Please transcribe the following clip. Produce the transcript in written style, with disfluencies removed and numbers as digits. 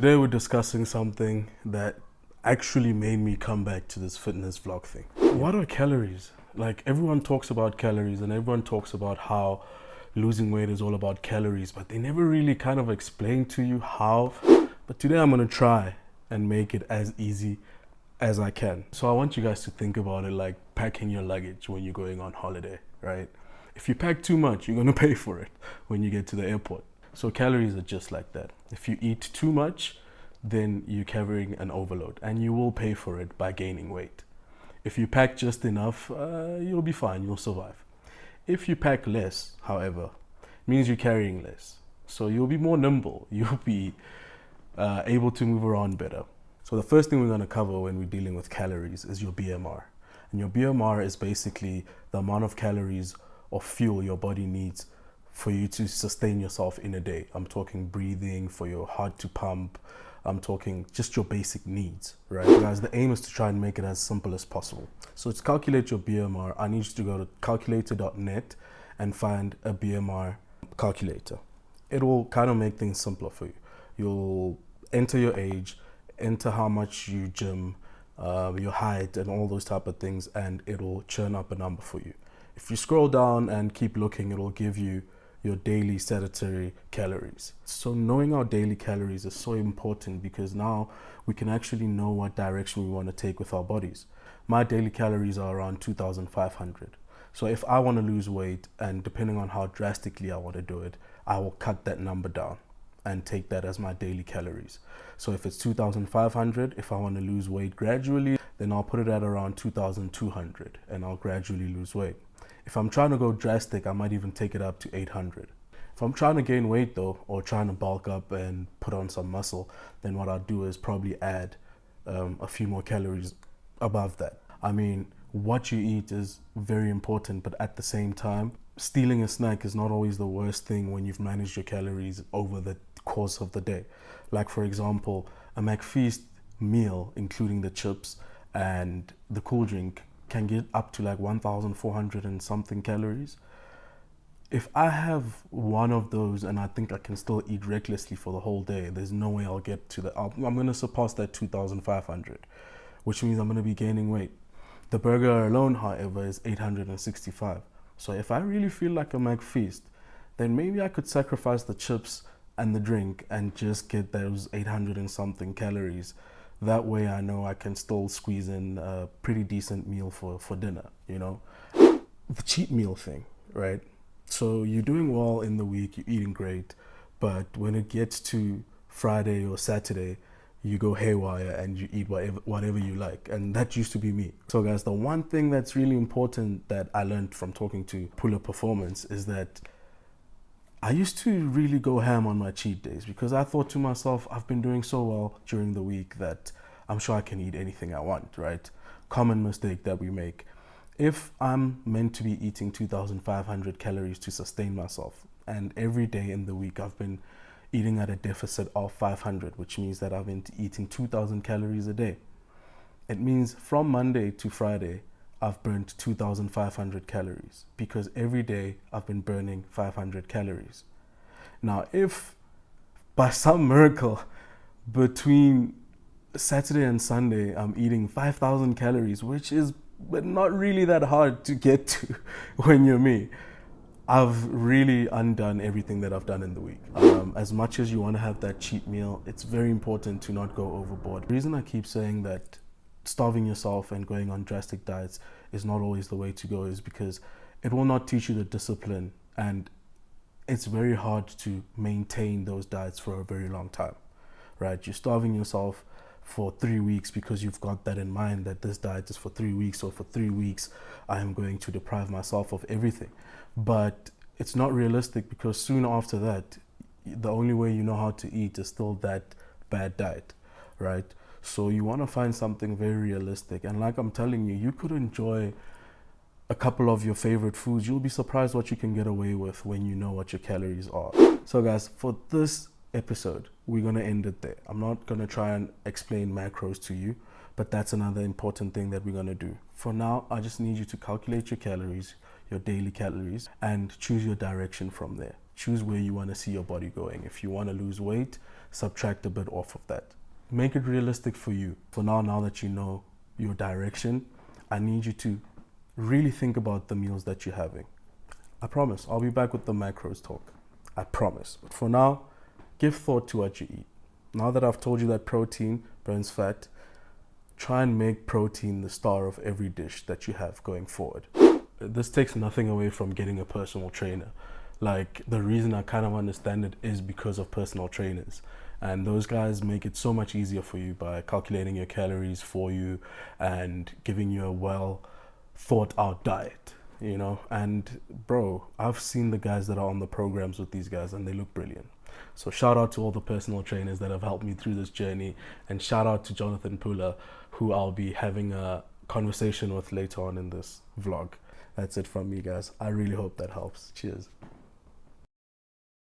Today we're discussing something that actually made me come back to this fitness vlog thing. What are calories? Like, everyone talks about calories and everyone talks about how losing weight is all about calories, but they never really kind of explain to you how. But today I'm gonna try and make it as easy as I can. So I want you guys to think about it like packing your luggage when you're going on holiday, right? If you pack too much, you're gonna pay for it when you get to the airport. So calories are just like that. If you eat too much, then you're carrying an overload and you will pay for it by gaining weight. If you pack just enough, you'll be fine, you'll survive. If you pack less, however, means you're carrying less. So you'll be more nimble, you'll be able to move around better. So the first thing we're gonna cover when we're dealing with calories is your BMR. And your BMR is basically the amount of calories or fuel your body needs for you to sustain yourself in a day. I'm talking breathing, for your heart to pump. I'm talking just your basic needs, right? Guys, the aim is to try and make it as simple as possible. So to calculate your BMR, I need you to go to calculator.net and find a BMR calculator. It will kind of make things simpler for you. You'll enter your age, enter how much you gym, your height and all those type of things, and it'll churn up a number for you. If you scroll down and keep looking, it'll give you your daily sedentary calories. So knowing our daily calories is so important because now we can actually know what direction we want to take with our bodies. My daily calories are around 2,500. So if I want to lose weight, and depending on how drastically I want to do it, I will cut that number down and take that as my daily calories. So if it's 2,500, if I want to lose weight gradually, then I'll put it at around 2,200 and I'll gradually lose weight. If I'm trying to go drastic, I might even take it up to 800. If I'm trying to gain weight though, or trying to bulk up and put on some muscle, then what I'll do is probably add a few more calories above that. I mean, what you eat is very important, but at the same time, stealing a snack is not always the worst thing when you've managed your calories over the course of the day. Like, for example, a McFeast meal, including the chips and the cool drink, can get up to like 1,400 and something calories. If I have one of those and I think I can still eat recklessly for the whole day, there's no way I'll get to that. I'm going to surpass that 2,500, which means I'm going to be gaining weight. The burger alone, however, is 865. So if I really feel like a McFeast, then maybe I could sacrifice the chips and the drink and just get those 800 and something calories. That way I know I can still squeeze in a pretty decent meal for dinner, you know? The cheat meal thing, right? So you're doing well in the week, you're eating great, but when it gets to Friday or Saturday, you go haywire and you eat whatever you like. And that used to be me. So guys, the one thing that's really important that I learned from talking to Pull Up Performance is that I used to really go ham on my cheat days because I thought to myself, I've been doing so well during the week that I'm sure I can eat anything I want, right? Common mistake that we make. If I'm meant to be eating 2,500 calories to sustain myself, and every day in the week I've been eating at a deficit of 500, which means that I've been eating 2,000 calories a day. It means from Monday to Friday, I've burned 2,500 calories because every day I've been burning 500 calories. Now, if by some miracle between Saturday and Sunday I'm eating 5,000 calories, which is not really that hard to get to when you're me, I've really undone everything that I've done in the week. As much as you want to have that cheat meal, it's very important to not go overboard. The reason I keep saying that starving yourself and going on drastic diets is not always the way to go is because it will not teach you the discipline, and it's very hard to maintain those diets for a very long time, right? You're starving yourself for 3 weeks because you've got that in mind that this diet is for 3 weeks, or for 3 weeks I am going to deprive myself of everything. But it's not realistic because soon after that, the only way you know how to eat is still that bad diet, right? So you want to find something very realistic. And like I'm telling you, you could enjoy a couple of your favorite foods. You'll be surprised what you can get away with when you know what your calories are. So guys, for this episode, we're going to end it there. I'm not going to try and explain macros to you, but that's another important thing that we're going to do. For now, I just need you to calculate your calories, your daily calories, and choose your direction from there. Choose where you want to see your body going. If you want to lose weight, subtract a bit off of that. Make it realistic for you. For now that you know your direction, I need you to really think about the meals that you're having. I promise, I'll be back with the macros talk. I promise. But for now, give thought to what you eat. Now that I've told you that protein burns fat, try and make protein the star of every dish that you have going forward. This takes nothing away from getting a personal trainer. Like, the reason I kind of understand it is because of personal trainers. And those guys make it so much easier for you by calculating your calories for you and giving you a well thought out diet, you know. And bro, I've seen the guys that are on the programs with these guys and they look brilliant. So shout out to all the personal trainers that have helped me through this journey, and shout out to Jonathan Pula, who I'll be having a conversation with later on in this vlog. That's it from me, guys. I really hope that helps. Cheers.